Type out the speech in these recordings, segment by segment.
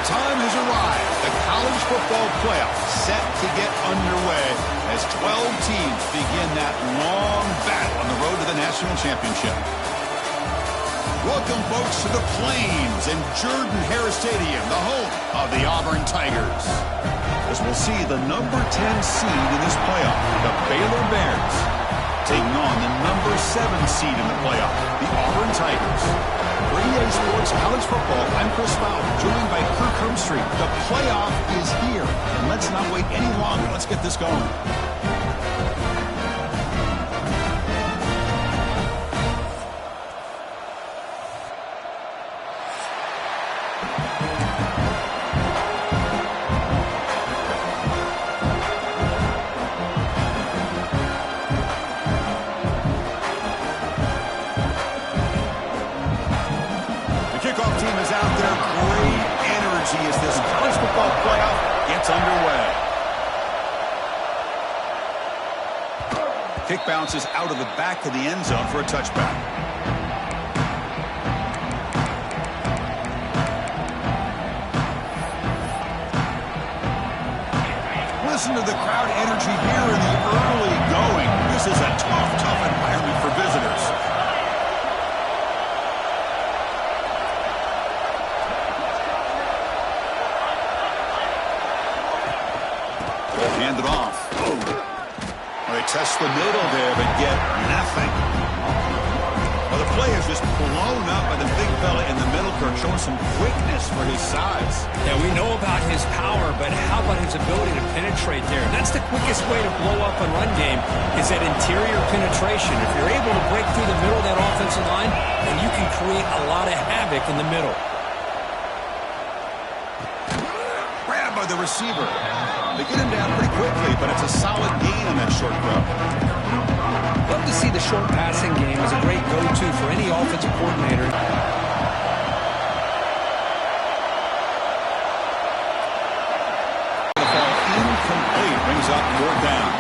time has arrived. The college football playoff set to get underway as 12 teams begin that long battle on the road to the national championship. Welcome, folks, to the Plains and Jordan-Hare Stadium, the home of the Auburn Tigers. As we'll see the number 10 seed in this playoff, the Baylor Bears, taking on the number 7 seed in the playoff, the Auburn Tigers. For EA Sports College Football, I'm Chris Fowler, joined by Kirk Hermstreet. The playoff is here, and let's not wait any longer. Let's get this going. As this college football playoff gets underway. Kick bounces out of the back of the end zone for a touchback. Listen to the crowd energy here in the early going. This is a tough environment for visitors. Hand it off. Well, they test the middle there, but get nothing. Well, the play is just blown up by the big fella in the middle, Kirk, showing some quickness for his size. Yeah, we know about his power, but how about his ability to penetrate there? That's the quickest way to blow up a run game, is that interior penetration. If you're able to break through the middle of that offensive line, then you can create a lot of havoc in the middle. Grabbed by the receiver. They get him down pretty quickly, but it's a solid gain on that short throw. Love to see the short passing game as a great go-to for any offensive coordinator. The ball incomplete, brings up 4th down.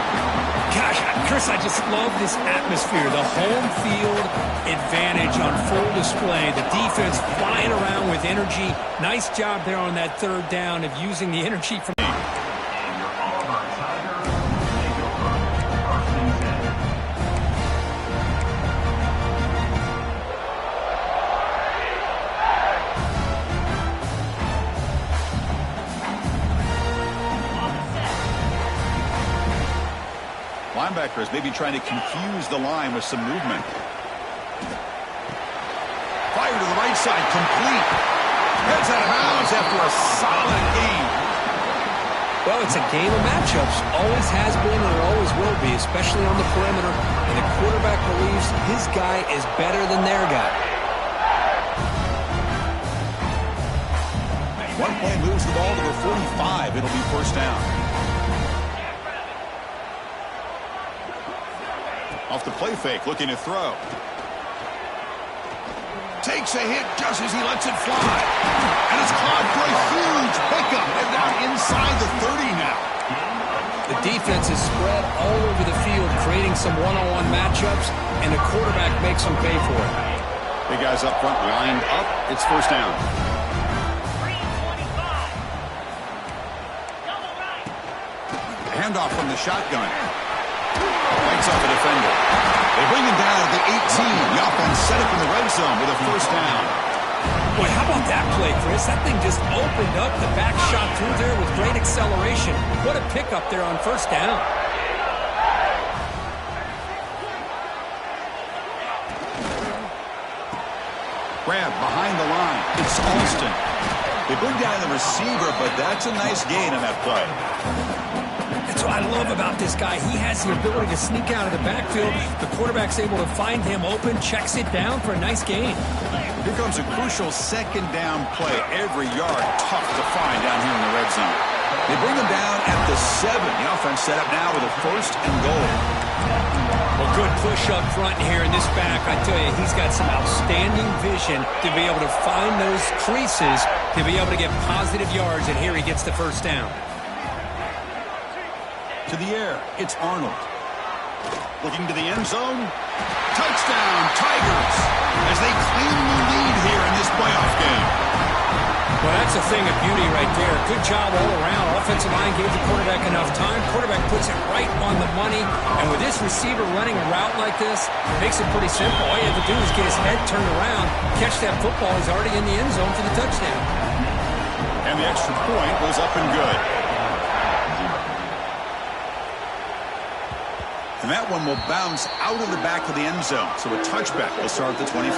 Gosh, Chris, I just love this atmosphere. The home field advantage on full display. The defense flying around with energy. Nice job there on that 3rd down of using the energy from... Linebackers maybe trying to confuse the line with some movement. Fire to the right side, complete. Heads out of bounds after a solid gain. Well, it's a game of matchups. Always has been and it always will be, especially on the perimeter. And the quarterback believes his guy is better than their guy. One play moves the ball to the 45. It'll be 1st down. Off the play fake, looking to throw. Takes a hit just as he lets it fly. And it's caught for a huge pickup. And now inside the 30 now. The defense is spread all over the field, creating some one-on-one matchups, and the quarterback makes them pay for it. Big guys up front, lined up. It's 1st down. Handoff from the shotgun. Lights off the defender. They bring him down at the 18. The offense set up in the red zone with a 1st down. Boy, how about that play, Chris? That thing just opened up. The back shot through there with great acceleration. What a pickup there on 1st down. Grab behind the line. It's Alston. They bring down the receiver, but that's a nice gain on that play. That's what I love about this guy. He has the ability to sneak out of the backfield. The quarterback's able to find him open, checks it down for a nice gain. Here comes a crucial 2nd down play. Every yard tough to find down here in the red zone. They bring him down at the 7. The offense set up now with a 1st and goal. Well, good push up front here in this back. I tell you, he's got some outstanding vision to be able to find those creases, to be able to get positive yards, and here he gets the 1st down. To the air, it's Arnold. Looking to the end zone. Touchdown, Tigers, as they claim the lead here in this playoff game. Well, that's a thing of beauty right there. Good job all around. Offensive line gave the quarterback enough time. Quarterback puts it right on the money. And with this receiver running a route like this, it makes it pretty simple. All you have to do is get his head turned around, catch that football. He's already in the end zone for the touchdown. And the extra point was up and good. And that one will bounce out of the back of the end zone. So a touchback will start at the 25.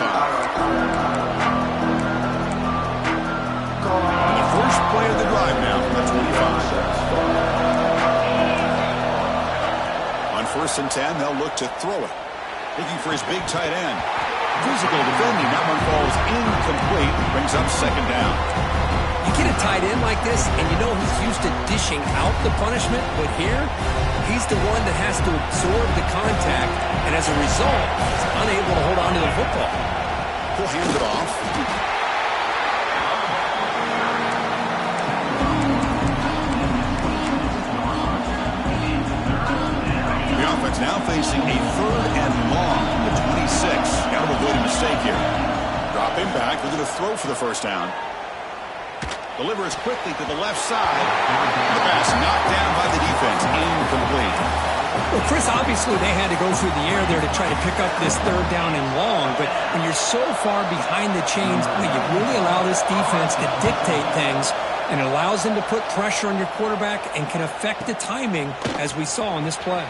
And the first play of the drive now from the 25. On 1st and 10, they'll look to throw it. Looking for his big tight end. Physical defending. That one falls incomplete. Brings up 2nd down. You get a tight end like this, and you know he's used to dishing out the punishment, but here, he's the one that has to absorb the contact, and as a result, he's unable to hold on to the football. He'll hand it off. The offense now facing a 3rd and long from the 26. Got to avoid a mistake here. Drop him back. We're going to throw for the 1st down. Delivers quickly to the left side. The pass knocked down by the defense. Incomplete. Well, Chris, obviously they had to go through the air there to try to pick up this 3rd down and long, but when you're so far behind the chains, you really allow this defense to dictate things, and it allows them to put pressure on your quarterback and can affect the timing, as we saw on this play.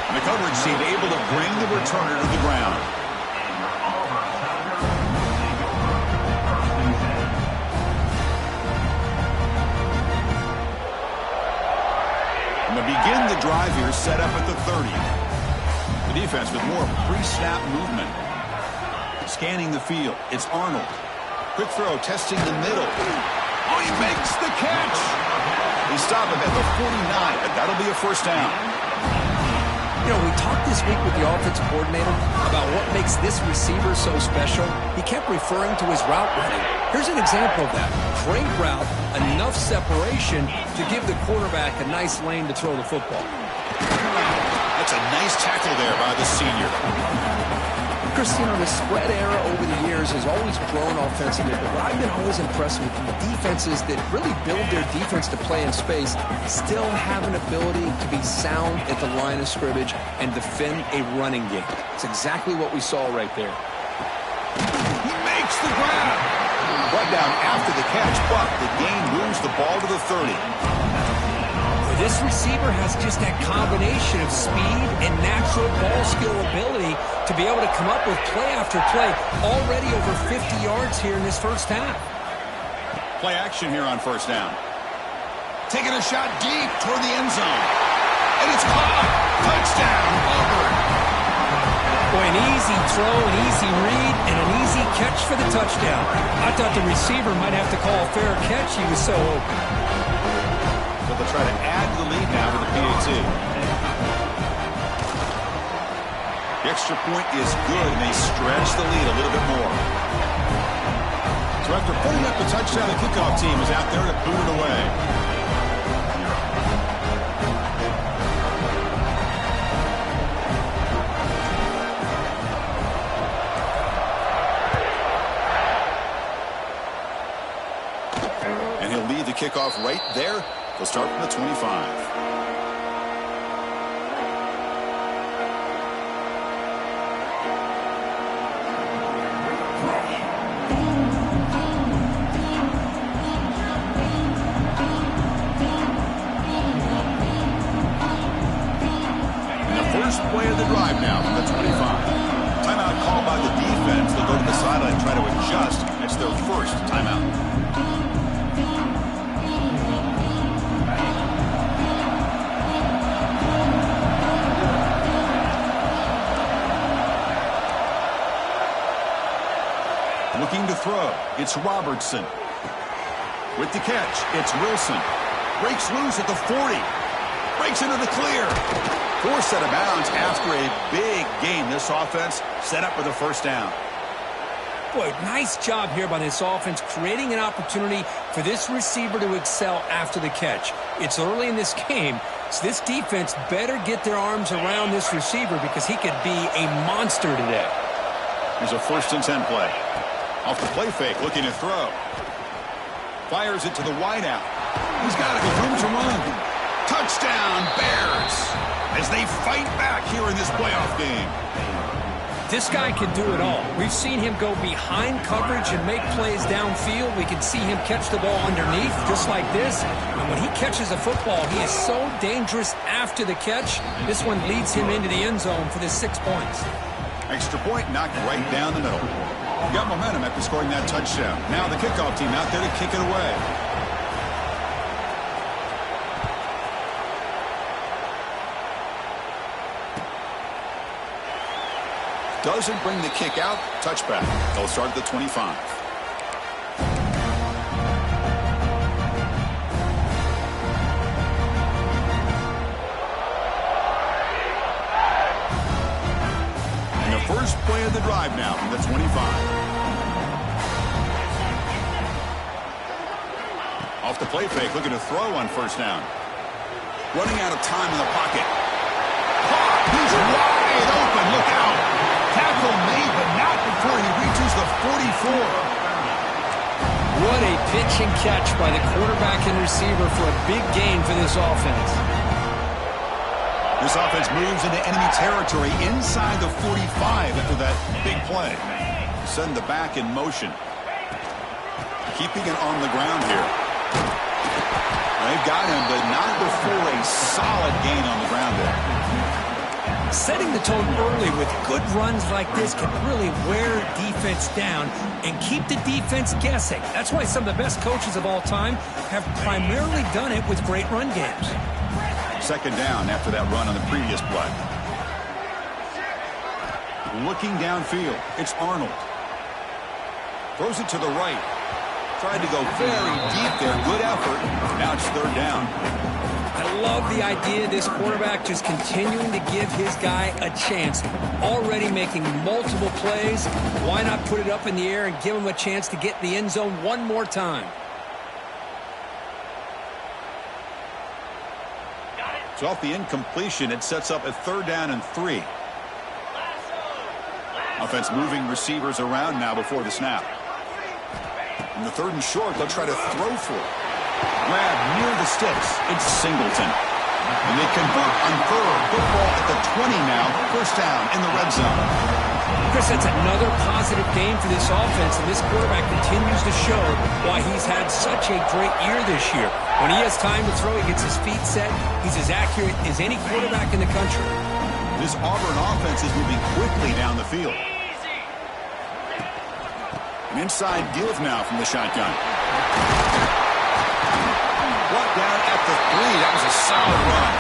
And the coverage team able to bring the returner to the ground. Begin the drive here, set up at the 30. The defense with more pre-snap movement. Scanning the field. It's Arnold. Quick throw, testing the middle. Oh, he makes the catch. They stop him at the 49, but that'll be a 1st down. You know, we talked this week with the offensive coordinator about what makes this receiver so special. He kept referring to his route running. Here's an example of that. Great route, enough separation to give the quarterback a nice lane to throw the football. That's a nice tackle there by the senior. Chris, you know, the spread era over the years has always grown offensively, but what I've been always impressed with the defenses that really build their defense to play in space still have an ability to be sound at the line of scrimmage and defend a running game. It's exactly what we saw right there. He makes the grab. Brought down after the catch, but the gain moves the ball to the 30. This receiver has just that combination of speed and natural ball skill ability to be able to come up with play after play, already over 50 yards here in this 1st half. Play action here on 1st down. Taking a shot deep toward the end zone. And it's caught. Touchdown, Auburn. Boy, an easy throw, an easy read, and an easy catch for the touchdown. I thought the receiver might have to call a fair catch. He was so open. But they'll try to add to the lead now with the PAT. The extra point is good, and they stretch the lead a little bit more. So after putting up the touchdown, the kickoff team is out there to boot it away. And he'll lead the kickoff right there. They'll start from the 25. First play of the drive now from the 25. Timeout called by the defense. They'll go to the sideline and try to adjust. It's their first timeout. Looking to throw. It's Robertson. With the catch, it's Wilson. Breaks loose at the 40. Breaks into the clear. Forced out of bounds after a big game. This offense set up with a 1st down. Boy, nice job here by this offense, creating an opportunity for this receiver to excel after the catch. It's early in this game, so this defense better get their arms around this receiver because he could be a monster today. Here's a 1st and 10 play. Off the play fake, looking to throw. Fires it to the wideout. He's got it with room to run. Touchdown, Bears, as they fight back here in this playoff game. This guy can do it all. We've seen him go behind coverage and make plays downfield. We can see him catch the ball underneath, just like this. And when he catches a football, he is so dangerous after the catch. This one leads him into the end zone for the 6 points. Extra point knocked right down the middle. Got momentum after scoring that touchdown. Now the kickoff team out there to kick it away. Doesn't bring the kick out. Touchback. They'll start at the 25. And the first play of the drive now from the 25. Off the play fake, looking to throw on first down. Running out of time in the pocket. He's wide open. Look out. Tackle made, but not before he reaches the 44. What a pitch and catch by the quarterback and receiver for a big gain for this offense. This offense moves into enemy territory inside the 45 after that big play. Send the back in motion. Keeping it on the ground here. They've got him, but not before a solid gain on the ground there. Setting the tone early with good runs like this can really wear defense down and keep the defense guessing. That's why some of the best coaches of all time have primarily done it with great run games. Second down after that run on the previous play. Looking downfield, it's Arnold. Throws it to the right. Tried to go very deep there. Good effort. Now it's third down. I love the idea of this quarterback just continuing to give his guy a chance. Already making multiple plays. Why not put it up in the air and give him a chance to get in the end zone one more time? So off the incompletion, it sets up a third down and 3. Offense moving receivers around now before the snap. In the third and short, they'll try to throw for it. Grab near the sticks. It's Singleton. And they convert on third. Football at the 20 now. First down in the red zone. Chris, that's another positive game for this offense, and this quarterback continues to show why he's had such a great year this year. When he has time to throw, he gets his feet set. He's as accurate as any quarterback in the country. This Auburn offense is moving quickly down the field. An inside give now from the shotgun. Brought down at the 3. That was a solid run.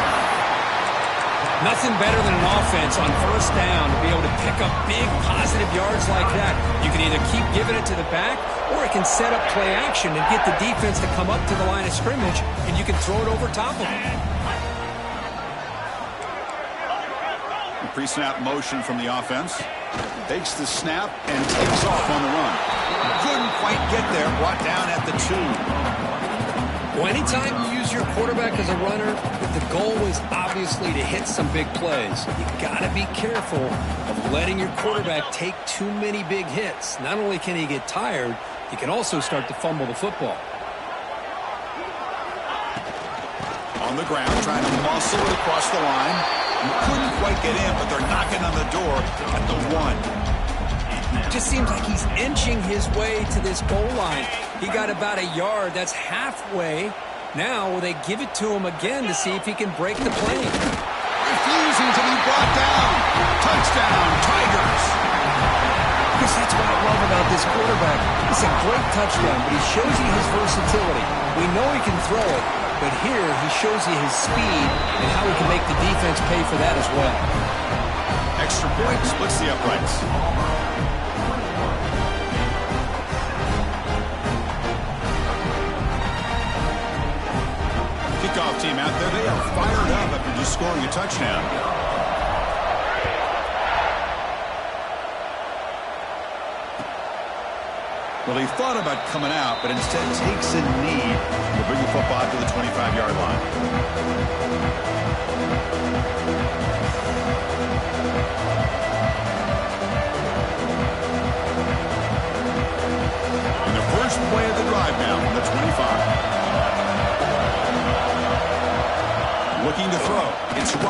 Nothing better than an offense on first down to be able to pick up big positive yards like that. You can either keep giving it to the back, or it can set up play action and get the defense to come up to the line of scrimmage, and you can throw it over top of them. Pre-snap motion from the offense. Takes the snap and takes off on the run. Couldn't quite get there. Brought down at the 2. Well, anytime you use your quarterback as a runner, the goal is obviously to hit some big plays. You've got to be careful of letting your quarterback take too many big hits. Not only can he get tired, he can also start to fumble the football. On the ground, trying to muscle it across the line. You couldn't quite get in, but they're knocking on the door at the 1. Just seems like he's inching his way to this goal line. He got about a yard. That's halfway. Now will they give it to him again to see if he can break the plane? Refusing to be brought down. Touchdown, Tigers. Because that's what I love about this quarterback. It's a great touchdown, but he shows you his versatility. We know he can throw it, but here he shows you his speed and how he can make the defense pay for that as well. Extra point splits the uprights. Kickoff team out there, they are fired up after just scoring a touchdown. Well, he thought about coming out, but instead takes a knee to bring the football to the 25-yard line.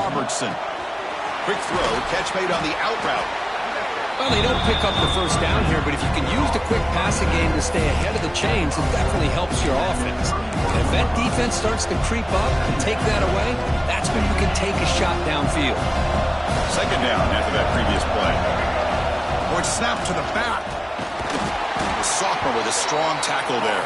Robertson. Quick throw, catch made on the out route. Well, they don't pick up the first down here, but if you can use the quick passing game to stay ahead of the chains, it definitely helps your offense. And if that defense starts to creep up and take that away, that's when you can take a shot downfield. Second down after that previous play. Or snap to the back. The sophomore with a strong tackle there.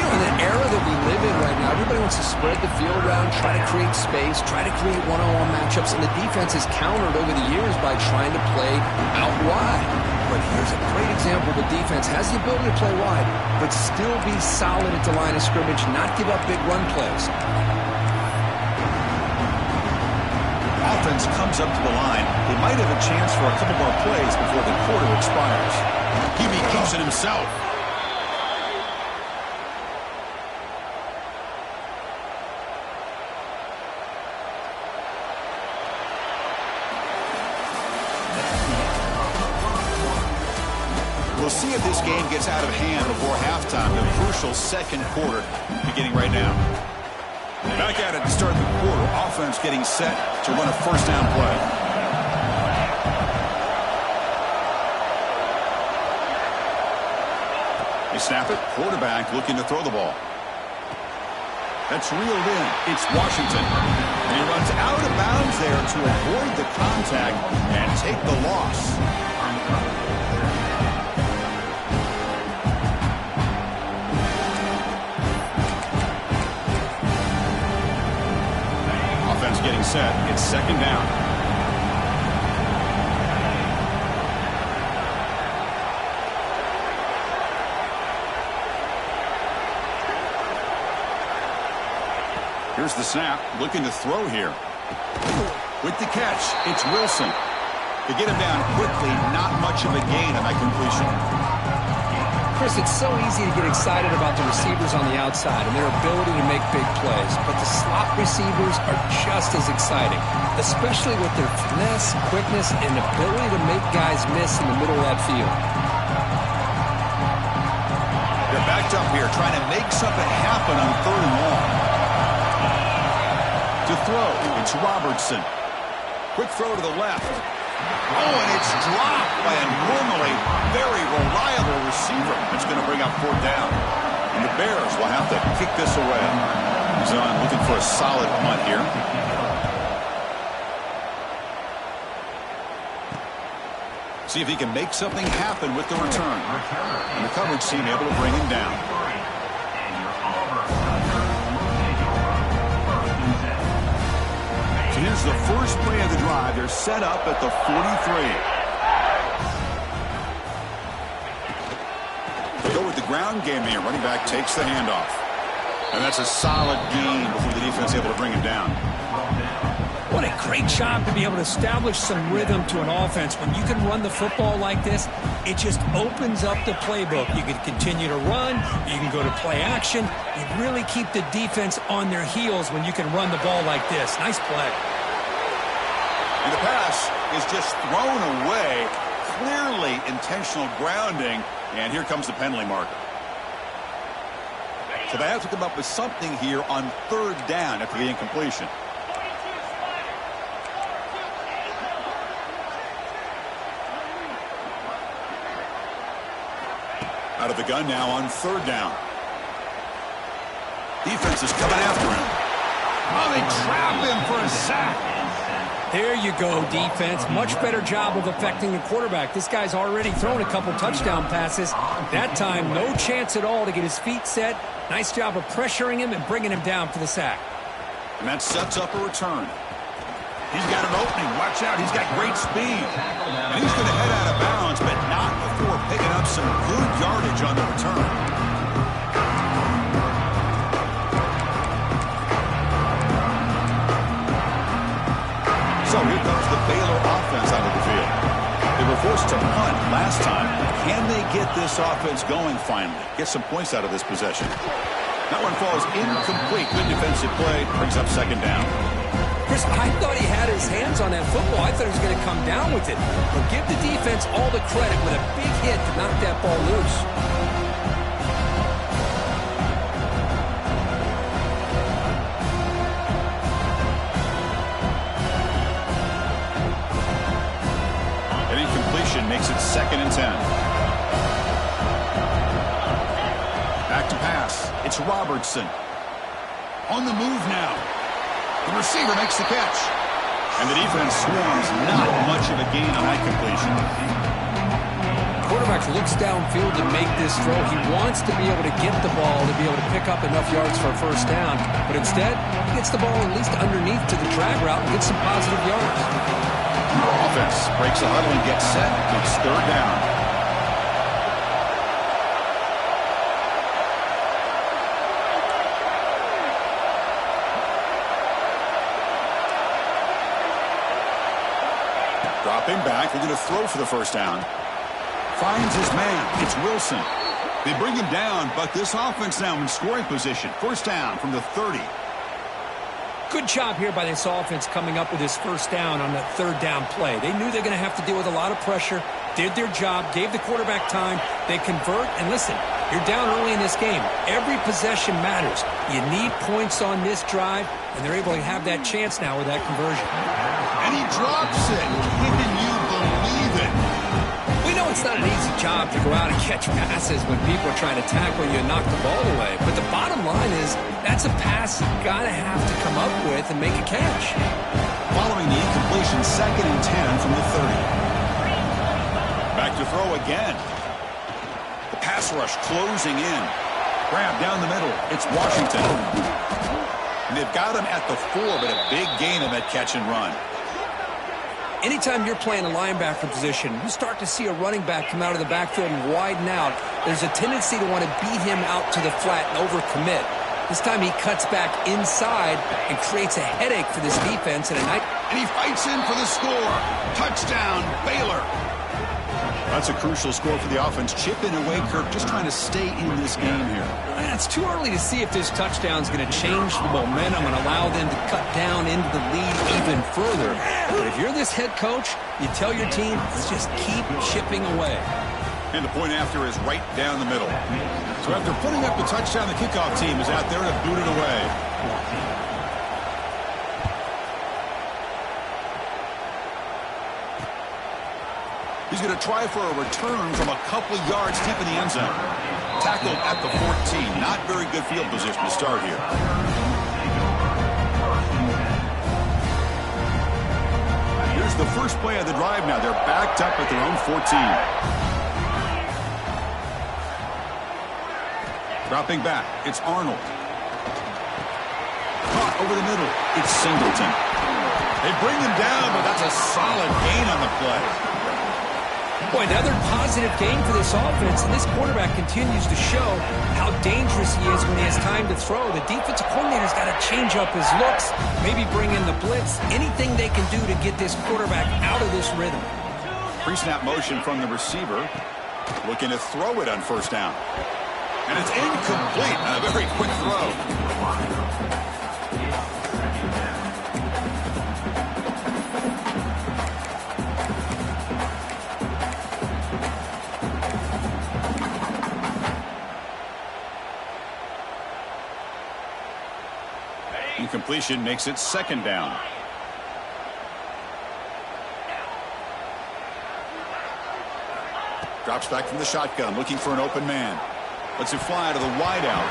You know, in the era that we live in right now, everybody wants to spread the field around, try to create space, try to create one-on-one matchups, and the defense has countered over the years by trying to play out wide. But here's a great example. The defense has the ability to play wide, but still be solid at the line of scrimmage, not give up big run plays. Offense comes up to the line. They might have a chance for a couple more plays before the quarter expires. QB keeps it himself. We'll see if this game gets out of hand before halftime. The crucial second quarter beginning right now. Back at it to start the quarter. Offense getting set to run a first down play. They snap it. Quarterback looking to throw the ball. That's reeled in. It's Washington. And he runs out of bounds there to avoid the contact and take the loss. Getting set. It's second down. Here's the snap. Looking to throw here. With the catch, it's Wilson. To get him down quickly, not much of a gain on that completion. Chris, it's so easy to get excited about the receivers on the outside and their ability to make big plays, but the slot receivers are just as exciting, especially with their finesse, quickness, and ability to make guys miss in the middle of that field. They're backed up here trying to make something happen on third and long. To throw, it's Robertson. Quick throw to the left. Oh, and it's dropped by a normally very reliable receiver. It's going to bring up fourth down. And the Bears will have to kick this away. He's on looking for a solid punt here. See if he can make something happen with the return. And the coverage team able to bring him down. Here's the first play of the drive. They're set up at the 43. They go with the ground game here. Running back takes the handoff. And that's a solid gain before the defense able to bring him down. What a great job to be able to establish some rhythm to an offense. When you can run the football like this, it just opens up the playbook. You can continue to run. You can go to play action. You really keep the defense on their heels when you can run the ball like this. Nice play. And the pass is just thrown away. Clearly intentional grounding. And here comes the penalty marker. So they have to come up with something here on third down after the incompletion. Out of the gun now on third down. Defense is coming after him. Oh, they trap him for a sack. There you go, defense. Much better job of affecting the quarterback. This guy's already thrown a couple touchdown passes. That time, no chance at all to get his feet set. Nice job of pressuring him and bringing him down for the sack. And that sets up a return. He's got an opening. Watch out. He's got great speed. And he's going to head out of bounds, but not before picking up some good yardage on the return. So here comes the Baylor offense out of the field. They were forced to punt last time. Can they get this offense going finally? Get some points out of this possession. That one falls incomplete. Good defensive play. Brings up second down. Chris, I thought he had his hands on that football. I thought he was going to come down with it. But give the defense all the credit with a big hit to knock that ball loose. makes it 2nd and 10. Back to pass. It's Robertson. On the move now. The receiver makes the catch. And the defense swarms. Not much of a gain on that completion. Quarterback looks downfield to make this throw. He wants to be able to get the ball to be able to pick up enough yards for a first down. But instead, he gets the ball at least underneath to the drag route and gets some positive yards. Offense breaks the huddle and gets set. It's 3rd down. Dropping back. They're going to throw for the first down. Finds his man. It's Wilson. They bring him down, but this offense now in scoring position. First down from the 30. Good job here by this offense coming up with his first down on that 3rd down play. They knew they're going to have to deal with a lot of pressure, did their job, gave the quarterback time. They convert, and listen, you're down early in this game. Every possession matters. You need points on this drive, and they're able to have that chance now with that conversion. And he drops it. Can you believe it? We know it's not an easy job to go out and catch passes when people are trying to tackle you and knock the ball away. But the bottom line is that's a pass you've got to have to come up with and make a catch. Following the incompletion, 2nd and 10 from the 30. Back to throw again. The pass rush closing in. Grab down the middle. It's Washington. And they've got him at the 4, but a big gain on that catch and run. Anytime you're playing a linebacker position, you start to see a running back come out of the backfield and widen out. There's a tendency to want to beat him out to the flat and overcommit. This time he cuts back inside and creates a headache for this defense. And he fights in for the score. Touchdown, Baylor. That's a crucial score for the offense. Chipping away, Kirk, just trying to stay in this game here. It's too early to see if this touchdown is going to change the momentum and allow them to cut down into the lead even further. But if you're this head coach, you tell your team, let's just keep chipping away. And the point after is right down the middle. So after putting up the touchdown, the kickoff team is out there to boot it away. He's going to try for a return from a couple of yards deep in the end zone. Tackled at the 14. Not very good field position to start here. Here's the first play of the drive now. They're backed up at their own 14. Dropping back. It's Arnold. Caught over the middle. It's Singleton. They bring him down, but that's a solid gain on the play. Boy, another positive game for this offense, and this quarterback continues to show how dangerous he is when he has time to throw. The defensive coordinator's got to change up his looks, maybe bring in the blitz, anything they can do to get this quarterback out of this rhythm. Pre-snap motion from the receiver, looking to throw it on first down. And it's incomplete on a very quick throw. Incompletion makes it 2nd down. Drops back from the shotgun, looking for an open man. Lets it fly to the wideout.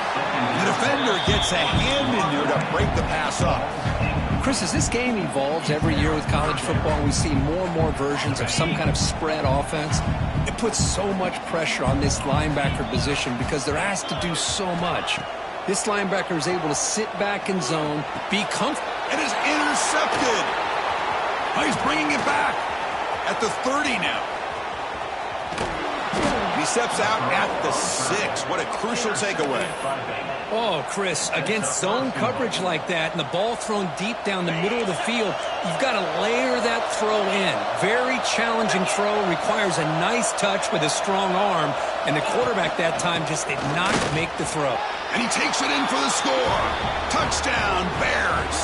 The defender gets a hand in there to break the pass up. Chris, as this game evolves every year with college football, we see more and more versions of some kind of spread offense. It puts so much pressure on this linebacker position because they're asked to do so much. This linebacker is able to sit back in zone, be comfortable. It is intercepted. Oh, he's bringing it back at the 30 now. He steps out at the 6. What a crucial takeaway. Oh, Chris, against zone coverage like that and the ball thrown deep down the middle of the field, you've got to layer that throw in. Very challenging throw, requires a nice touch with a strong arm, and the quarterback that time just did not make the throw. And he takes it in for the score. Touchdown, Bears.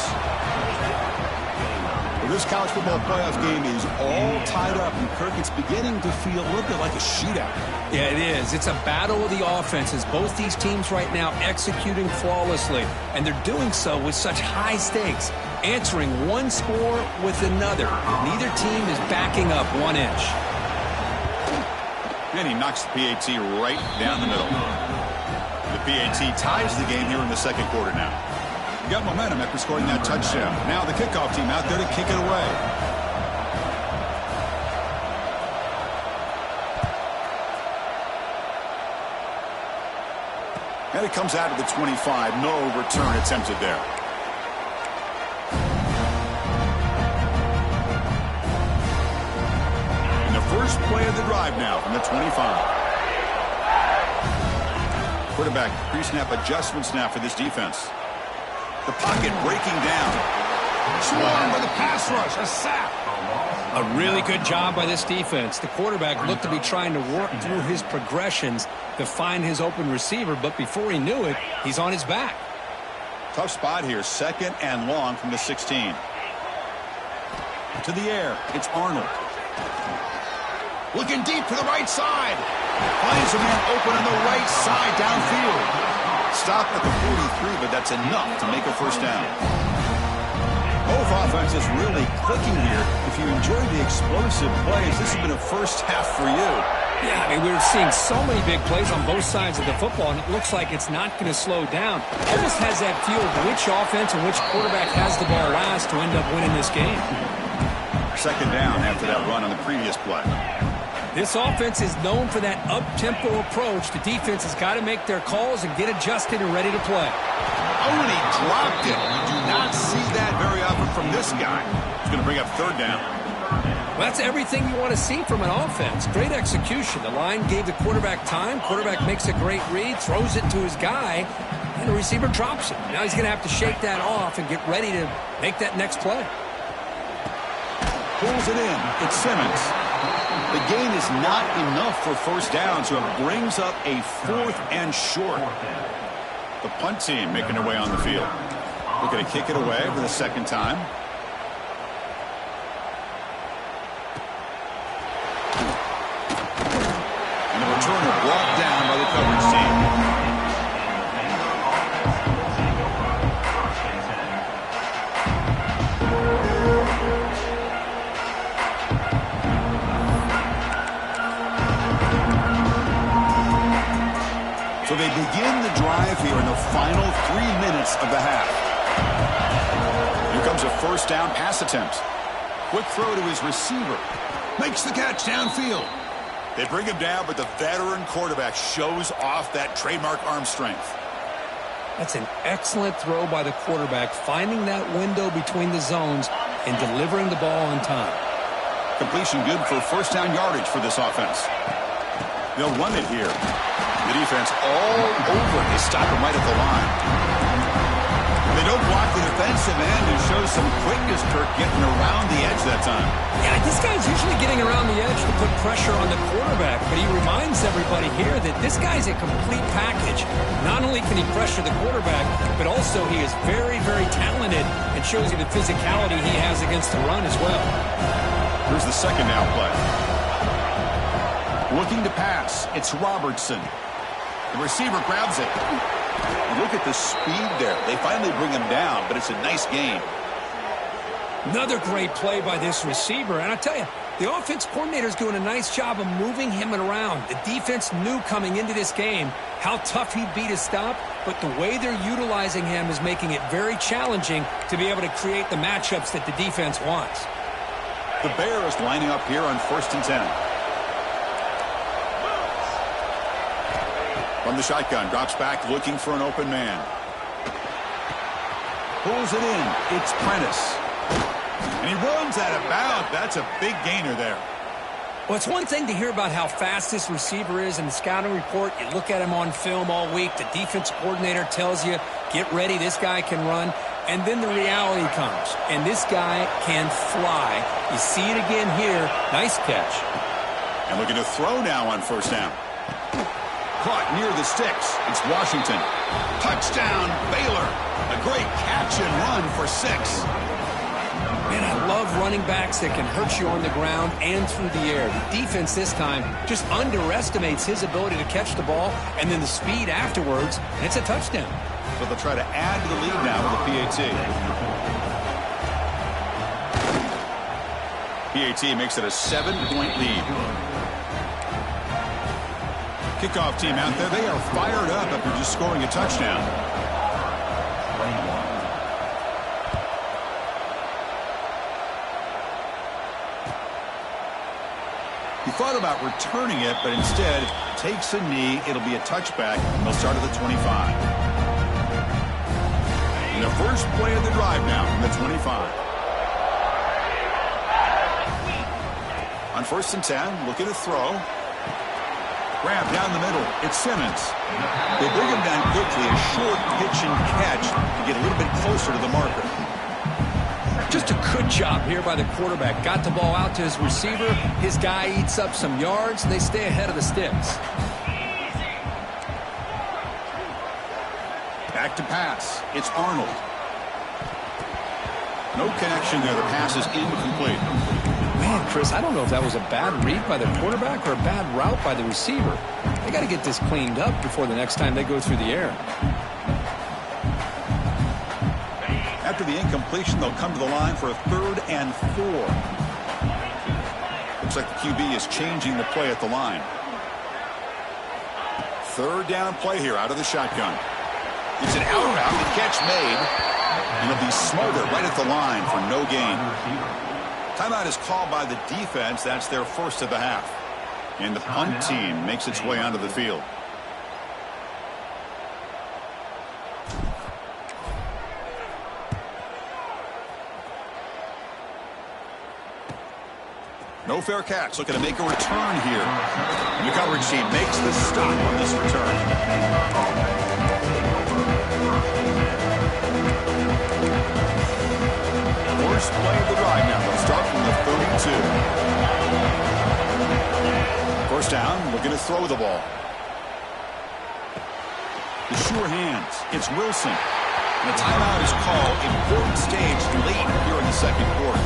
Well, this college football playoff game is all tied up, and Kirk, it's beginning to feel a little bit like a shootout. Yeah, it is. It's a battle of the offenses. Both these teams right now executing flawlessly, and they're doing so with such high stakes, answering one score with another. Neither team is backing up 1 inch. And he knocks the PAT right down the middle. The PAT ties the game here in the second quarter now. We got momentum after scoring that touchdown. Now the kickoff team out there to kick it away. And it comes out to the 25. No return attempted there. And the first play of the drive now from the 25. Quarterback pre-snap adjustments now for this defense. The pocket breaking down. Swarmed by the pass rush. A sack. A really good job by this defense. The quarterback looked to be trying to work through his progressions to find his open receiver, but before he knew it, he's on his back. Tough spot here. Second and long from the 16. To the air. It's Arnold. Looking deep to the right side. Finds a man open on the right side downfield. Stop at the 43, but that's enough to make a first down. Both offenses really clicking here. If you enjoyed the explosive plays, this has been a first half for you. Yeah, I mean, we're seeing so many big plays on both sides of the football, and it looks like it's not going to slow down. Almost has that feel of which offense and which quarterback has the ball last to end up winning this game. Second down after that run on the previous play. This offense is known for that up-tempo approach. The defense has got to make their calls and get adjusted and ready to play. Oh, and he dropped it. You do not see that very often from this guy. He's going to bring up third down. Well, that's everything you want to see from an offense. Great execution. The line gave the quarterback time. Quarterback makes a great read, throws it to his guy, and the receiver drops it. Now he's going to have to shake that off and get ready to make that next play. Pulls it in. It's Simmons. The gain is not enough for first down, so it brings up a 4th and short. The punt team making their way on the field. Looking to kick it away for the second time. And the returner brought down by the coverage team. So they begin the drive here in the final 3 minutes of the half. Here comes a first down pass attempt. Quick throw to his receiver. Makes the catch downfield. They bring him down, but the veteran quarterback shows off that trademark arm strength. That's an excellent throw by the quarterback, finding that window between the zones and delivering the ball on time. Completion good for first down yardage for this offense. They'll run it here. The defense all over. They stop him right at the line. They don't block the defensive end and show some quickness, Kirk, getting around the edge that time. Yeah, this guy's usually getting around the edge to put pressure on the quarterback, but he reminds everybody here that this guy's a complete package. Not only can he pressure the quarterback, but also he is very, very talented and shows you the physicality he has against the run as well. Here's the second down play. Looking to pass. It's Robertson. The receiver grabs it. Look at the speed there. They finally bring him down, but it's a nice gain. Another great play by this receiver. And I tell you, the offense coordinator's doing a nice job of moving him around. The defense knew coming into this game how tough he'd be to stop, but the way they're utilizing him is making it very challenging to be able to create the matchups that the defense wants. The Bears lining up here on 1st and 10. From the shotgun, drops back, looking for an open man. Pulls it in. It's Prentice. And he runs out of bounds. That's a big gainer there. Well, it's one thing to hear about how fast this receiver is in the scouting report. You look at him on film all week. The defense coordinator tells you, get ready, this guy can run. And then the reality comes. And this guy can fly. You see it again here. Nice catch. And looking to throw now on first down. Caught near the sticks. It's Washington. Touchdown, Baylor. A great catch and run for 6. Man, I love running backs that can hurt you on the ground and through the air. The defense this time just underestimates his ability to catch the ball and then the speed afterwards, and it's a touchdown. So they'll try to add to the lead now with the PAT. PAT makes it a 7-point lead. Kickoff team out there, they are fired up after just scoring a touchdown. He thought about returning it, but instead takes a knee. It'll be a touchback, and they'll start at the 25. And the first play of the drive now from the 25. On 1st and 10, looking to throw. Grab down the middle. It's Simmons. They bring him down quickly. A short pitch and catch to get a little bit closer to the marker. Just a good job here by the quarterback. Got the ball out to his receiver. His guy eats up some yards, and they stay ahead of the sticks. Back to pass. It's Arnold. No connection there. The pass is incomplete. Man, Chris, I don't know if that was a bad read by the quarterback or a bad route by the receiver. They got to get this cleaned up before the next time they go through the air. After the incompletion, they'll come to the line for a 3rd and 4. Looks like the QB is changing the play at the line. 3rd down play here out of the shotgun. It's an out route, the catch made. And it'll be Smarter right at the line for no gain. Timeout is called by the defense. That's their first of the half. And the punt team makes its way onto the field. No fair catch. Looking to make a return here. And the coverage team makes the stop on this return. First play of the drive now. They'll start from the 32. First down, looking to throw the ball. The sure hands. It's Wilson. And a timeout is called. Important stage late here in the second quarter.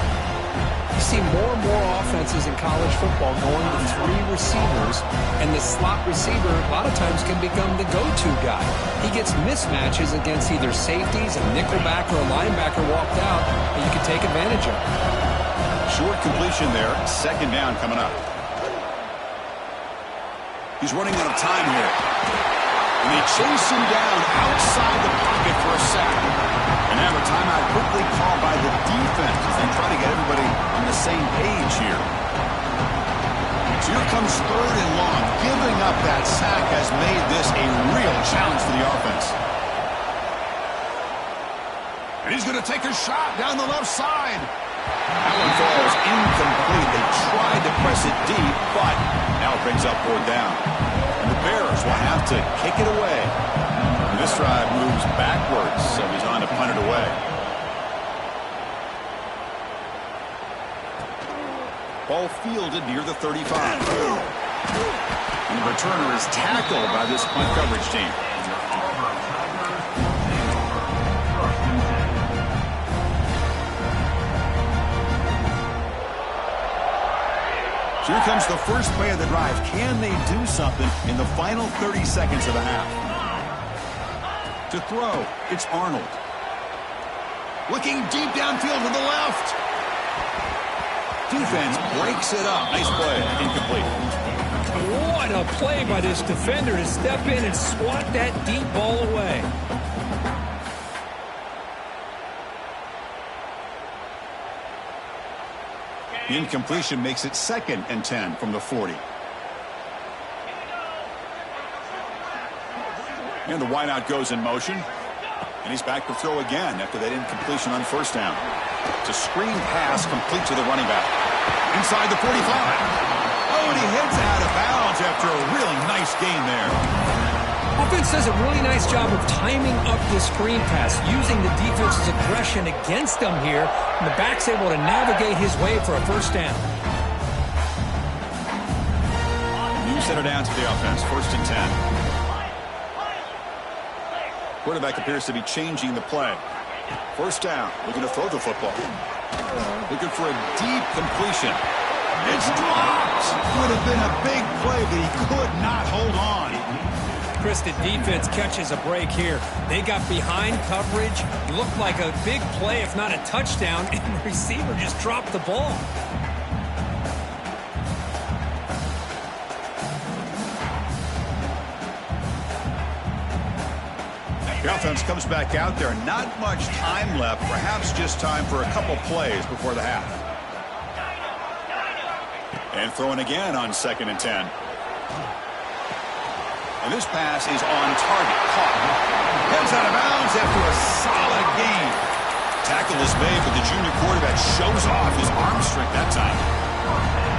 You see more and more offenses in college football going to 3 receivers, and the slot receiver a lot of times can become the go-to guy. He gets mismatches against either safeties, a nickelback, or a linebacker walked out, and you can take advantage of it. Short completion there. 2nd down coming up. He's running out of time here. And they chase him down outside the pocket for a sack. And now a timeout quickly called by the defense as they try to get everybody on the same page here. So here comes 3rd and long. Giving up that sack has made this a real challenge for the offense. And he's going to take a shot down the left side. That one falls incomplete. They tried to press it deep, but now it brings up 4th down. And the Bears will have to kick it away. And this drive moves backwards, so he's on to punt it away. Ball fielded near the 35. And the returner is tackled by this punt coverage team. Here comes the first play of the drive. Can they do something in the final 30 seconds of the half? To throw, it's Arnold. Looking deep downfield to the left. Defense breaks it up. Nice play. Incomplete. What a play by this defender to step in and swat that deep ball away. The incompletion makes it 2nd and 10 from the 40. And the wideout goes in motion. And he's back to throw again after that incompletion on 1st down. It's a screen pass complete to the running back. Inside the 45. Oh, and he heads out of bounds after a really nice gain there. Offense does a really nice job of timing up this screen pass, using the defense's aggression against them here, and the back's able to navigate his way for a 1st down. New center down to the offense, 1st and 10. Quarterback appears to be changing the play. 1st down, looking to throw the football. Looking for a deep completion. It's dropped! Would have been a big play, but he could not hold on. Chris, the defense catches a break here. They got behind coverage, looked like a big play, if not a touchdown, and the receiver just dropped the ball. The offense comes back out there. Not much time left. Perhaps just time for a couple plays before the half. And throwing again on 2nd and 10. And this pass is on target. Caught. Heads out of bounds after a solid gain. Tackle is made, but the junior quarterback shows off his arm strength that time.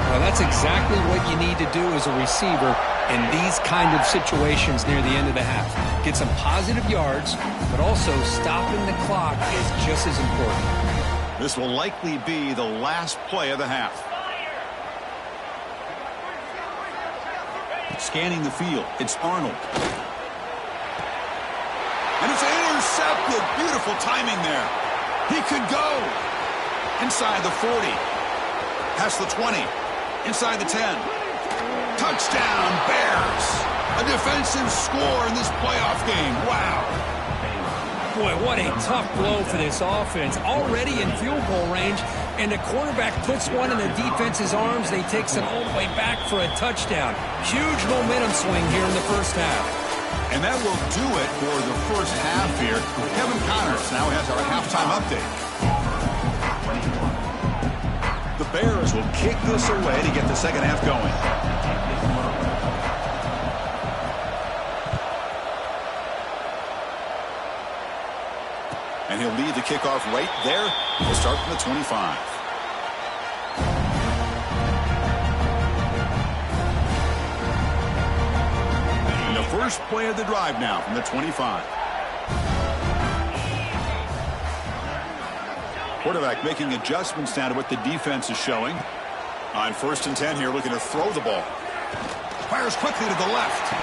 Well, that's exactly what you need to do as a receiver in these kind of situations near the end of the half. Get some positive yards, but also stopping the clock is just as important. This will likely be the last play of the half. Scanning the field, it's Arnold. And it's intercepted. Beautiful timing there. He could go. Inside the 40. Past the 20. Inside the 10. Touchdown, Bears. A defensive score in this playoff game. Wow. Boy, what a tough blow for this offense. Already in field goal range, and the quarterback puts one in the defense's arms. They takes it all the way back for a touchdown. Huge momentum swing here in the first half. And that will do it for the first half here. Kevin Connors now has our halftime update. The Bears will kick this away to get the second half going. And he'll lead the kickoff right there. We'll start from the 25. And the first play of the drive now from the 25. Quarterback making adjustments now to what the defense is showing. On 1st and 10 here, looking to throw the ball. Fires quickly to the left.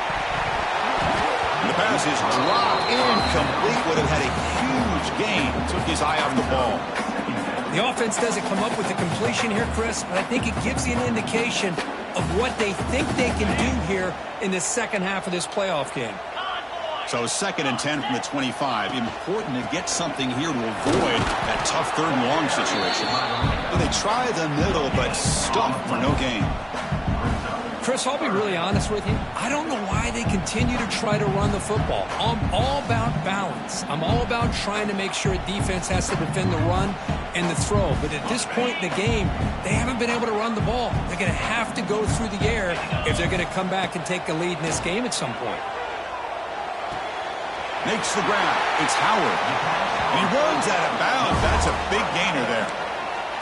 And the pass is dropped incomplete. Would have had a huge gain. Took his eye off the ball. The offense doesn't come up with the completion here, Chris, but I think it gives you an indication of what they think they can do here in the second half of this playoff game. So 2nd and 10 from the 25. Important to get something here to avoid that tough 3rd and long situation. Well, they try the middle, but stumped for no gain. Chris, I'll be really honest with you. I don't know why they continue to try to run the football. I'm all about balance. I'm all about trying to make sure defense has to defend the run and the throw. But at this point in the game, they haven't been able to run the ball. They're going to have to go through the air if they're going to come back and take the lead in this game at some point. Makes the grab. It's Howard. And he runs out of bounds. That's a big gainer there.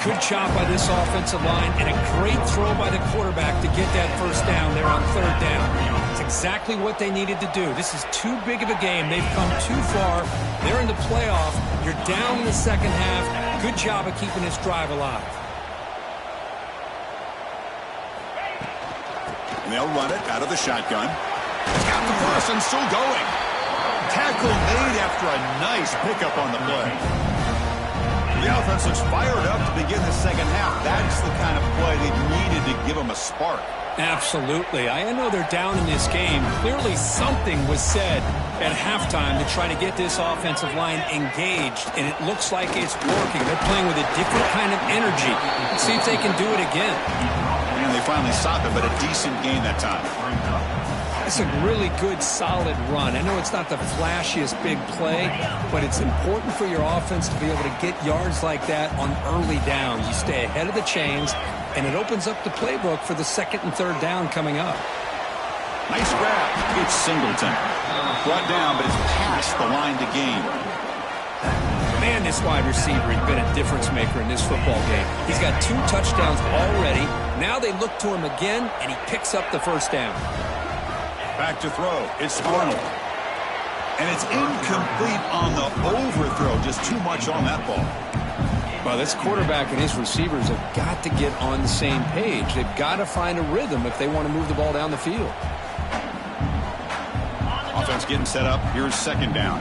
Good job by this offensive line and a great throw by the quarterback to get that first down there on 3rd down. It's exactly what they needed to do. This is too big of a game. They've come too far. They're in the playoff. You're down in the second half. Good job of keeping this drive alive. And they'll run it out of the shotgun. He's got the first and still going. Tackle made after a nice pickup on the play. The offense looks fired up to begin the second half. That's the kind of play they needed to give them a spark. Absolutely. I know they're down in this game. Clearly something was said at halftime to try to get this offensive line engaged, and it looks like it's working. They're playing with a different kind of energy. Let's see if they can do it again. And they finally stopped it, but a decent gain that time. It's a really good, solid run. I know it's not the flashiest big play, but it's important for your offense to be able to get yards like that on early downs. You stay ahead of the chains, and it opens up the playbook for the 2nd and 3rd down coming up. Nice grab. It's Singleton. Brought down, but it's past the line to gain. Man, this wide receiver has been a difference maker in this football game. He's got 2 touchdowns already. Now they look to him again, and he picks up the first down. Back to throw. It's Arnold. And it's incomplete on the overthrow. Just too much on that ball. Well, this quarterback and his receivers have got to get on the same page. They've got to find a rhythm if they want to move the ball down the field. Offense getting set up. Here's 2nd down.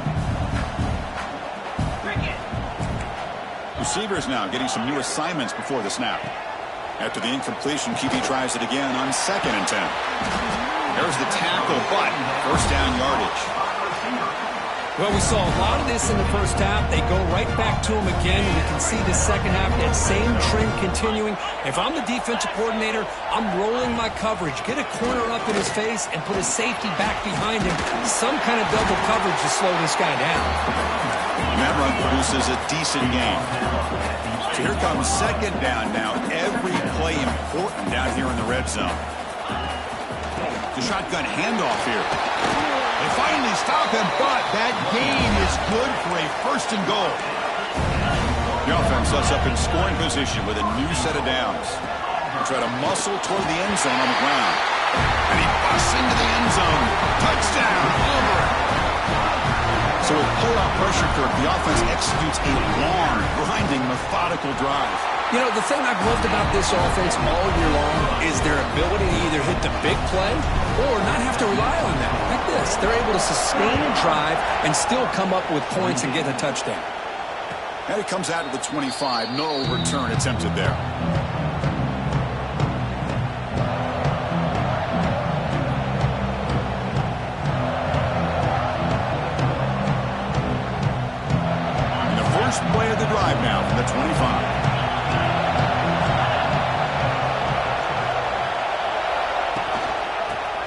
Receivers now getting some new assignments before the snap. After the incompletion, QB tries it again on 2nd and 10. There's the tackle, but first down yardage. Well, we saw a lot of this in the first half. They go right back to him again, and you can see the second half, that same trend continuing. If I'm the defensive coordinator, I'm rolling my coverage. Get a corner up in his face and put a safety back behind him. Some kind of double coverage to slow this guy down. That run produces a decent gain. So here comes second down now. Every play important down here in the red zone. The shotgun handoff here. They finally stop him, but that gain is good for a first and goal. The offense sets up in scoring position with a new set of downs. They try to muscle toward the end zone on the ground. And he busts into the end zone. Touchdown, Auburn. So with pull-out pressure curve, the offense executes a long, grinding, methodical drive. You know, the thing I've loved about this offense all year long is their ability to either hit the big play or not have to rely on that. Like this. They're able to sustain a drive and still come up with points and get a touchdown. And it comes out of the 25. No return attempted there. And the first play of the drive now from the 25.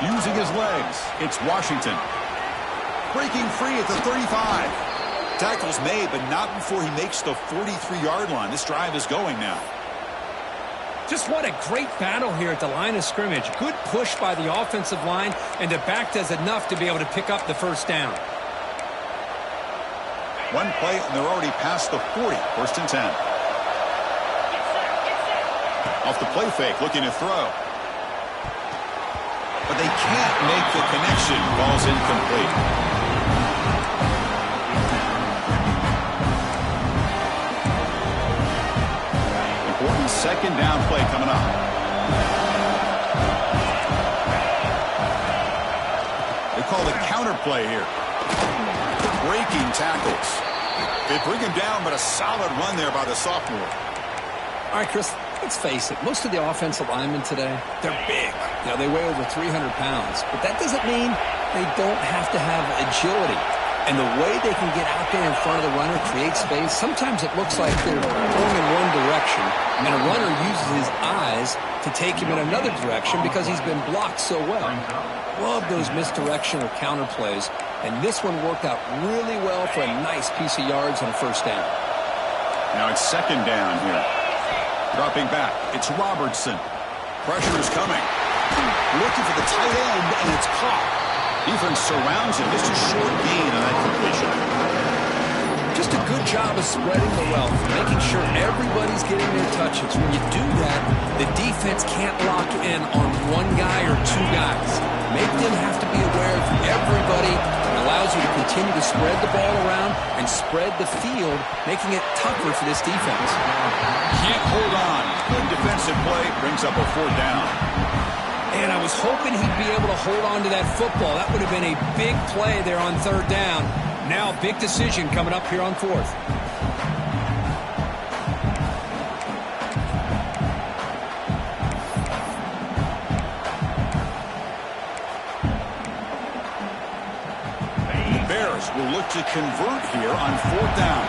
Using his legs, it's Washington. Breaking free at the 35. Tackle's made, but not before he makes the 43-yard line. This drive is going now. Just what a great battle here at the line of scrimmage. Good push by the offensive line, and the back does enough to be able to pick up the first down. One play, and they're already past the 40. First and 10. Off the play fake, looking to throw. But they can't make the connection. Ball's incomplete. Important second down play coming up. They call it counter play here. Breaking tackles. They bring him down, but a solid run there by the sophomore. All right, Chris, let's face it. Most of the offensive linemen today, they're big. You know, they weigh over 300 pounds. But that doesn't mean they don't have to have agility. And the way they can get out there in front of the runner, create space, sometimes it looks like they're going in one direction, and a runner uses his eyes to take him in another direction because he's been blocked so well. Love those misdirection or counter plays, and this one worked out really well for a nice piece of yards and a first down. Now it's second down here. Dropping back, it's Robertson. Pressure is coming. Looking for the tight end, and it's caught. Defense surrounds him. Just a short gain on that completion. Just a good job of spreading the wealth, making sure everybody's getting their touches. When you do that, the defense can't lock in on one guy or two guys. Make them have to be aware of everybody. It allows you to continue to spread the ball around and spread the field, making it tougher for this defense. Can't hold on. Good defensive play brings up a fourth down. And I was hoping he'd be able to hold on to that football. That would have been a big play there on third down. Now a big decision coming up here on fourth. The Bears will look to convert here on fourth down.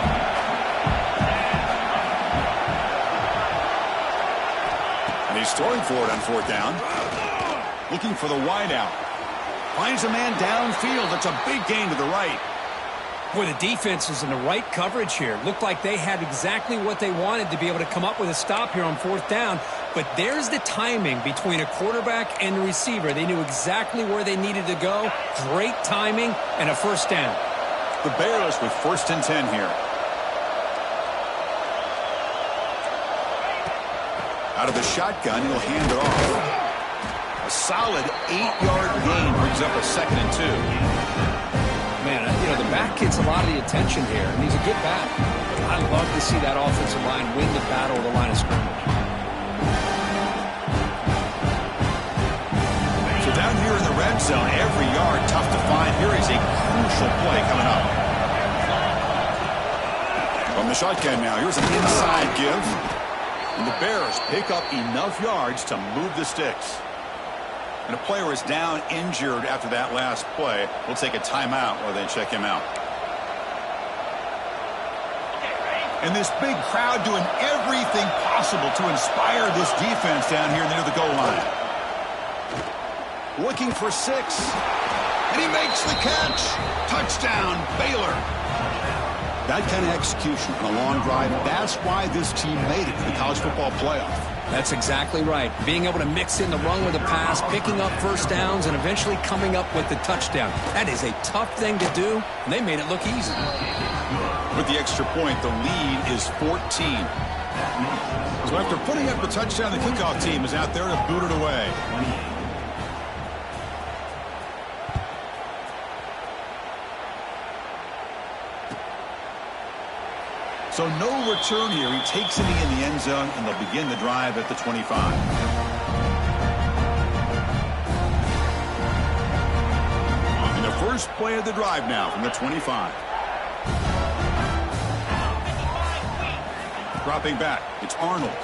And he's throwing for it on fourth down. Looking for the wideout. Finds a man downfield. That's a big gain to the right. Boy, the defense was in the right coverage here. Looked like they had exactly what they wanted to be able to come up with a stop here on fourth down. But there's the timing between a quarterback and the receiver. They knew exactly where they needed to go. Great timing and a first down. The Bears with first and 10 here. Out of the shotgun, he'll hand it off. A solid 8-yard gain brings up a second and 2. Man, you know, the back gets a lot of the attention here, and he's a good back. I love to see that offensive line win the battle of the line of scrimmage. So down here in the red zone, every yard tough to find. Here is a crucial play coming up. From the shotgun now, here's an inside give. And the Bears pick up enough yards to move the sticks. And a player is down injured after that last play. We'll take a timeout while they check him out. And this big crowd doing everything possible to inspire this defense down here near the goal line. Looking for 6. And he makes the catch. Touchdown, Baylor. That kind of execution on a long drive, that's why this team made it to the college football playoff. That's exactly right. Being able to mix in the run with the pass, picking up first downs, and eventually coming up with the touchdown. That is a tough thing to do, and they made it look easy. With the extra point, the lead is 14. So after putting up the touchdown, the kickoff team is out there to boot it away. So no return here. He takes it in the end zone, and they'll begin the drive at the 25. And the first play of the drive now from the 25. Dropping back, it's Arnold.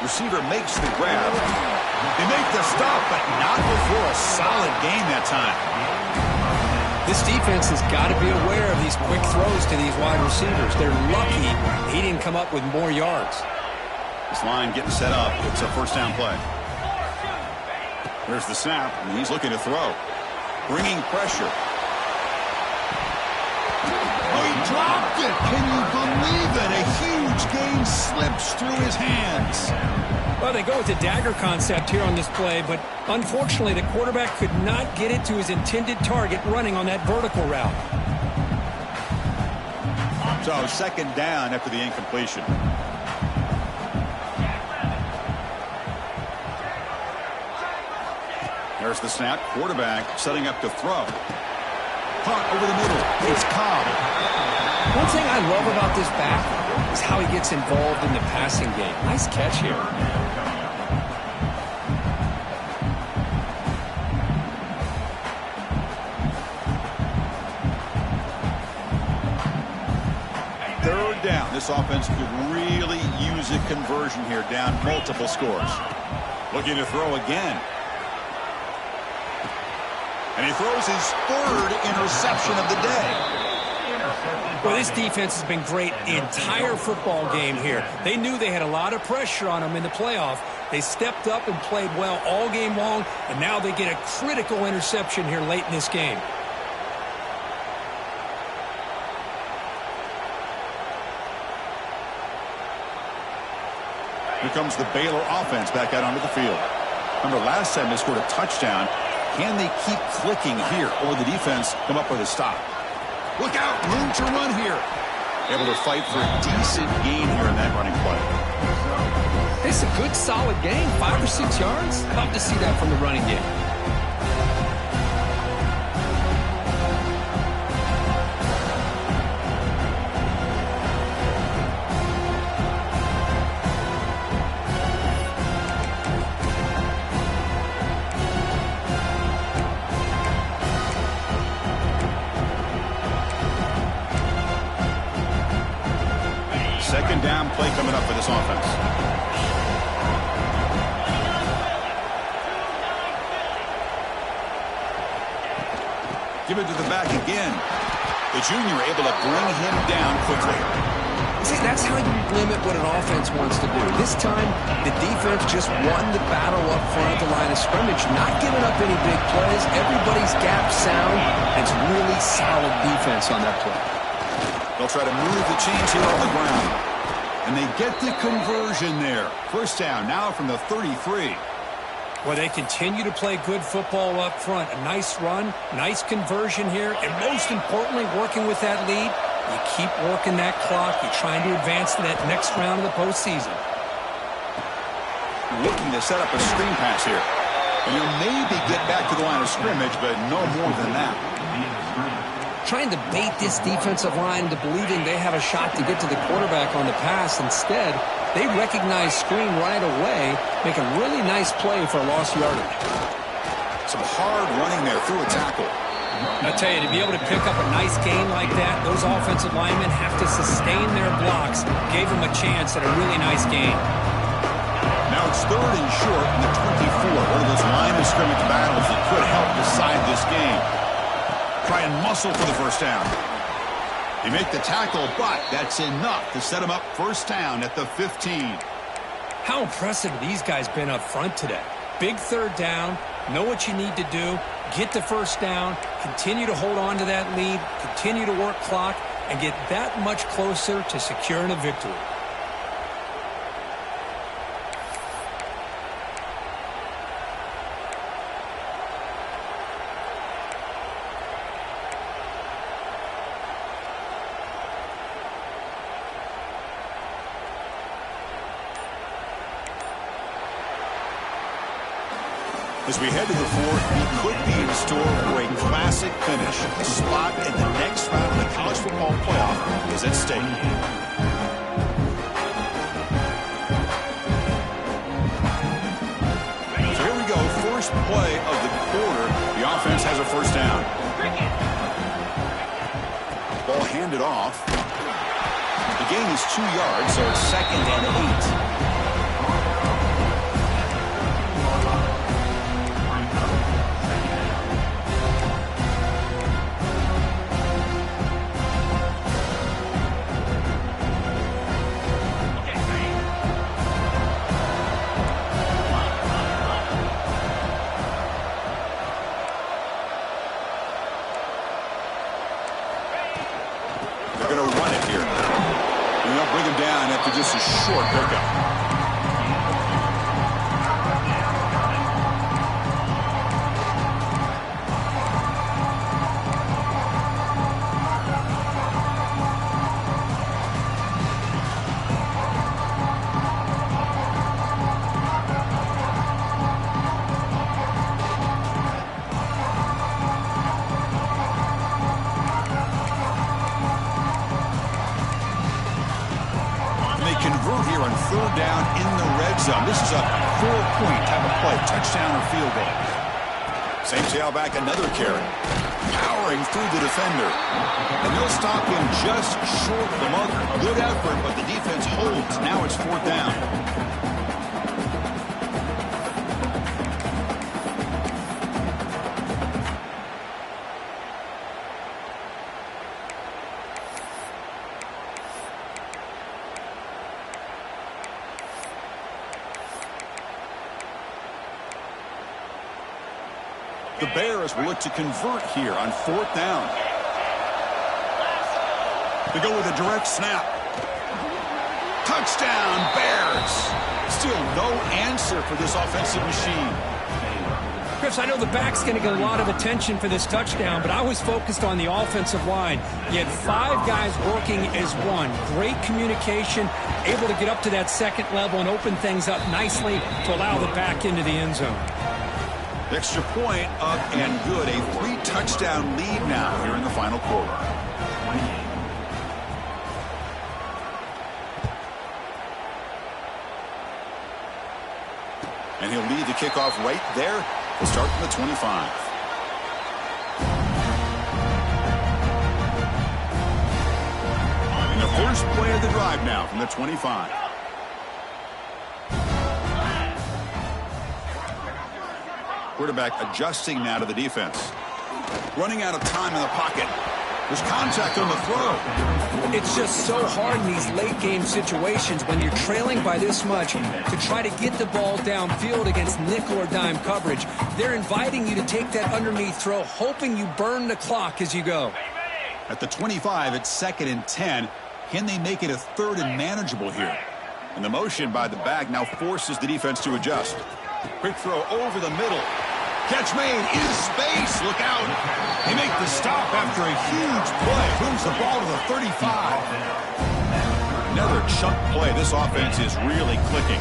Receiver makes the grab. They make the stop, but not before a solid gain that time. This defense has got to be aware of these quick throws to these wide receivers. They're lucky he didn't come up with more yards. This line getting set up. It's a first down play. There's the snap, and he's looking to throw. Bringing pressure. Oh, he dropped it. Can you believe it? A huge gain slips through his hands. Well, they go with the dagger concept here on this play, but unfortunately the quarterback could not get it to his intended target running on that vertical route. So second down after the incompletion. There's the snap. Quarterback setting up to throw. Punt over the middle. It's Cobb. One thing I love about this back is how he gets involved in the passing game. Nice catch here. Third down. This offense could really use a conversion here, down multiple scores. Looking to throw again. And he throws his third interception of the day. Well, this defense has been great the entire football game here. They knew they had a lot of pressure on them in the playoff. They stepped up and played well all game long, and now they get a critical interception here late in this game. Here comes the Baylor offense back out onto the field. Remember, last time they scored a touchdown. Can they keep clicking here, or the defense come up with a stop? Look out, room to run here. Able to fight for a decent gain here in that running play. It's a good, solid gain, 5 or 6 yards. Love to see that from the running game. Second down play coming up for this offense. Give it to the back again. The junior able to bring him down quickly. See, that's how you limit what an offense wants to do. This time, the defense just won the battle up front at the line of scrimmage, not giving up any big plays. Everybody's gap sound. It's really solid defense on that play. They'll try to move the chains here on the ground. And they get the conversion there. First down now from the 33. Well, they continue to play good football up front. A nice run, nice conversion here, and most importantly, working with that lead. You keep working that clock. You're trying to advance to that next round of the postseason. Looking to set up a screen pass here. And he'll maybe get back to the line of scrimmage, but no more than that. Trying to bait this defensive line into believing they have a shot to get to the quarterback on the pass. Instead, they recognize screen right away, make a really nice play for a lost yardage. Some hard running there through a tackle. I'll tell you, to be able to pick up a nice gain like that, those offensive linemen have to sustain their blocks. Gave them a chance at a really nice gain. Now it's third and short in the 24. One of those line of scrimmage battles that could help decide this game. Try and muscle for the first down. They make the tackle, but that's enough to set them up first down at the 15. How impressive have these guys been up front today? Big third down, know what you need to do, get the first down, continue to hold on to that lead, continue to work clock, and get that much closer to securing a victory. As we head to the fourth, we could be in store for a classic finish. A spot in the next round of the college football playoff is at stake. So here we go, first play of the quarter. The offense has a first down. Ball handed off. The gain is 2 yards, so it's 2nd and 8. Just a short pickup. Third down in the red zone. This is a 4-point type of play, touchdown or field goal. Same tailback, another carry. Powering through the defender. And they'll stop him just short of the marker. Good effort, but the defense holds. Now it's 4th down. The Bears will look to convert here on 4th down. They go with a direct snap. Touchdown, Bears. Still no answer for this offensive machine. Chris, I know the back's going to get a lot of attention for this touchdown, but I was focused on the offensive line. You had 5 guys working as one. Great communication, able to get up to that second level and open things up nicely to allow the back into the end zone. Extra point up and good. A 3-touchdown lead now here in the final quarter. And he'll lead the kickoff right there. We'll start from the 25. And the first play of the drive now from the 25. Quarterback adjusting now to the defense. Running out of time in the pocket. There's contact on the throw. It's just so hard in these late-game situations when you're trailing by this much to try to get the ball downfield against nickel or dime coverage. They're inviting you to take that underneath throw, hoping you burn the clock as you go. At the 25, it's 2nd and 10. Can they make it a 3rd and manageable here? And the motion by the back now forces the defense to adjust. Quick throw over the middle. Catch made in space. Look out. They make the stop after a huge play. Moves the ball to the 35. Another chunk play. This offense is really clicking.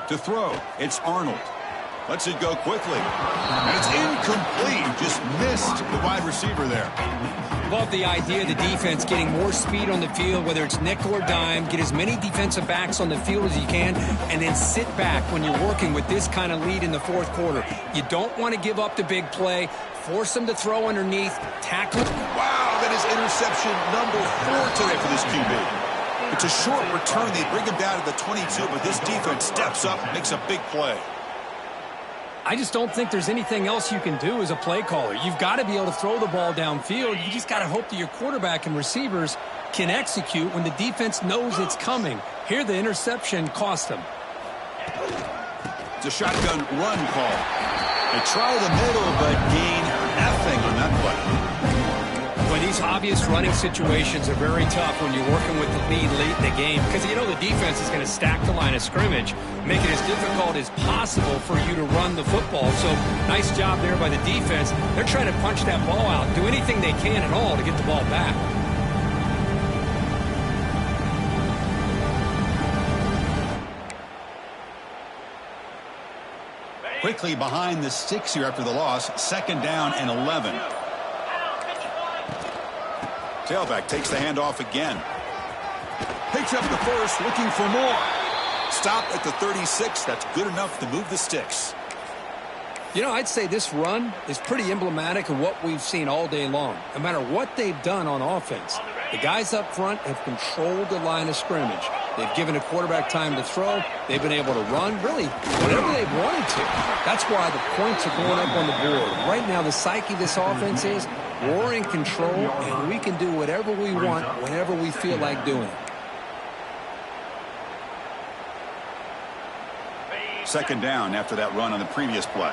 To throw, it's Arnold. Lets it go quickly. And it's incomplete. Just missed the wide receiver there. Love the idea of the defense getting more speed on the field, whether it's nickel or dime, get as many defensive backs on the field as you can, and then sit back when you're working with this kind of lead in the 4th quarter. You don't want to give up the big play, force them to throw underneath, tackle. Wow, that is interception number 4 today for this QB. It's a short return. They bring him down to the 22, but this defense steps up and makes a big play. I just don't think there's anything else you can do as a play caller. You've got to be able to throw the ball downfield. You just got to hope that your quarterback and receivers can execute when the defense knows it's coming. Here, the interception cost them. It's a shotgun run call. They try the middle, but gain nothing on that play. Well, these obvious running situations are very tough when you're working with the lead late in the game because you know the defense is going to stack the line of scrimmage, make it as difficult as possible for you to run the football. So nice job there by the defense. They're trying to punch that ball out, do anything they can at all to get the ball back. Quickly behind the sticks here after the loss. 2nd down and 11. Tailback takes the handoff again. Picks up the first, looking for more. Stop at the 36. That's good enough to move the sticks. You know, I'd say this run is pretty emblematic of what we've seen all day long. No matter what they've done on offense, the guys up front have controlled the line of scrimmage. They've given a quarterback time to throw. They've been able to run, really, whatever they've wanted to. That's why the points are going up on the board. Right now, the psyche of this offense is we're in control, and we can do whatever we want whenever we feel like doing it. 2nd down after that run on the previous play.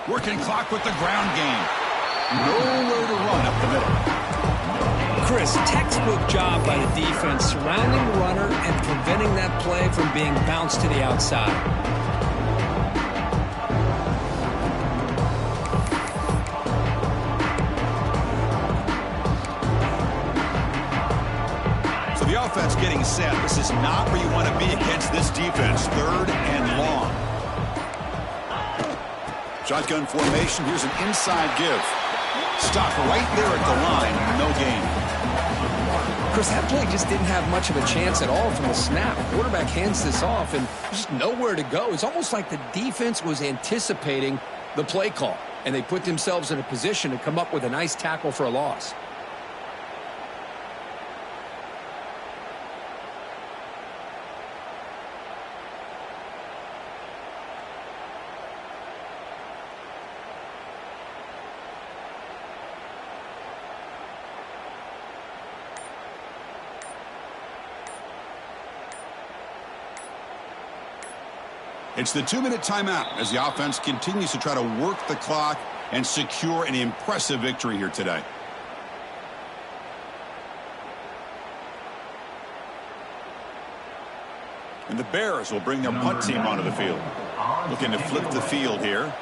Working clock with the ground game. Nowhere to run up the middle. Chris, textbook job by the defense surrounding the runner and preventing that play from being bounced to the outside. So the offense getting set. This is not where you want to be against this defense. 3rd and long. Shotgun formation. Here's an inside give. Stop right there at the line. No gain. Chris, that play just didn't have much of a chance at all from the snap. The quarterback hands this off, and there's just nowhere to go. It's almost like the defense was anticipating the play call, and they put themselves in a position to come up with a nice tackle for a loss. It's the 2-minute timeout as the offense continues to try to work the clock and secure an impressive victory here today. And the Bears will bring their punt team onto the field. Looking to flip the field here.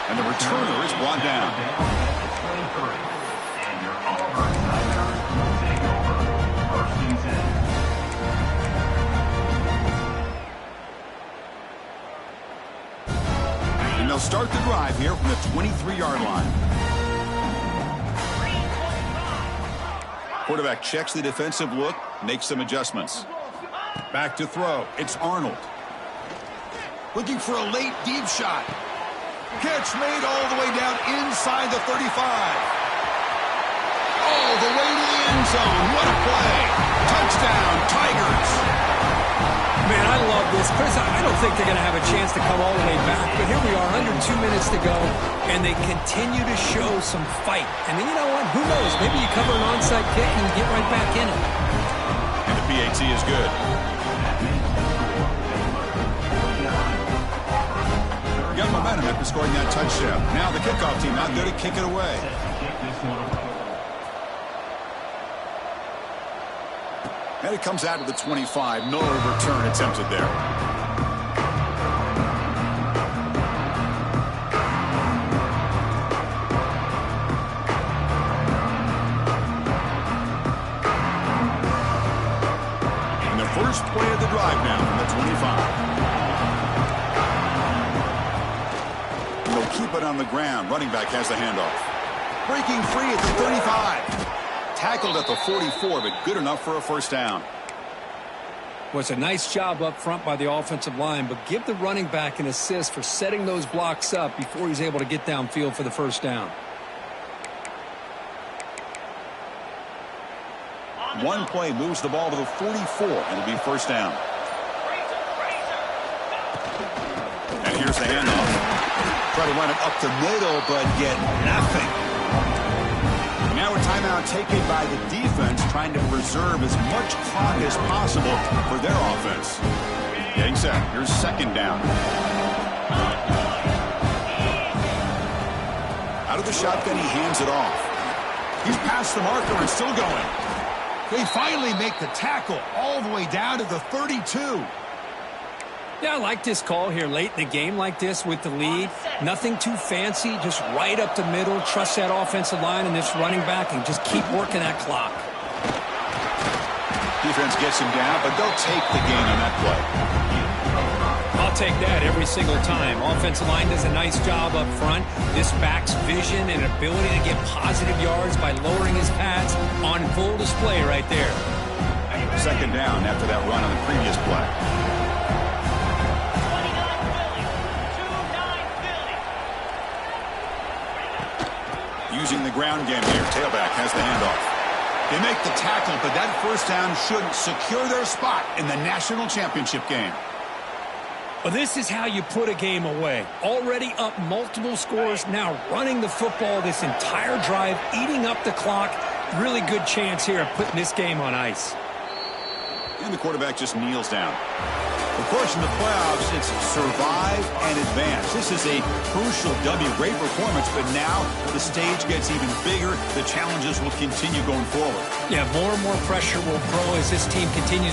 And the returner is brought down. And they'll start the drive here from the 23-yard line. Quarterback checks the defensive look, makes some adjustments. Back to throw. It's Arnold. Looking for a late deep shot. Catch made all the way down inside the 35. All the way to the end zone. What a play. Touchdown, Tigers. Man, I love this. Chris, I don't think they're going to have a chance to come all the way back, but here we are, under 2 minutes to go, and they continue to show some fight. And then you know what? Who knows? Maybe you cover an onside kick and you get right back in it. And the PAT is good. Got momentum after scoring that touchdown. Now the kickoff team out there to kick it away. And it comes out to the 25. No return attempted there. And the first play of the drive now from the 25. And they'll keep it on the ground. Running back has the handoff. Breaking free at the 35. Tackled at the 44, but good enough for a first down. Well, it's a nice job up front by the offensive line, but give the running back an assist for setting those blocks up before he's able to get downfield for the first down. One play moves the ball to the 44, and it'll be first down. And here's the handoff. Try to run it up the middle, but get nothing. Now a timeout taken by the defense, trying to preserve as much clock as possible for their offense. Getting set. Here's second down. Out of the shotgun, he hands it off. He's past the marker and still going. They finally make the tackle all the way down to the 32. Yeah, I like this call here late in the game like this with the lead. Nothing too fancy, just right up the middle. Trust that offensive line and this running back and just keep working that clock. Defense gets him down, but they'll take the gain on that play. I'll take that every single time. Offensive line does a nice job up front. This back's vision and ability to get positive yards by lowering his pads on full display right there. Second down after that run on the previous play. Using the ground game here. Tailback has the handoff. They make the tackle, but that first down should secure their spot in the national championship game. Well, this is how you put a game away. Already up multiple scores, now running the football this entire drive, eating up the clock. Really good chance here of putting this game on ice. And the quarterback just kneels down. Of course, in the playoffs, it's survive and advance. This is a crucial W. Great performance, but now the stage gets even bigger. The challenges will continue going forward. Yeah, more and more pressure will grow as this team continues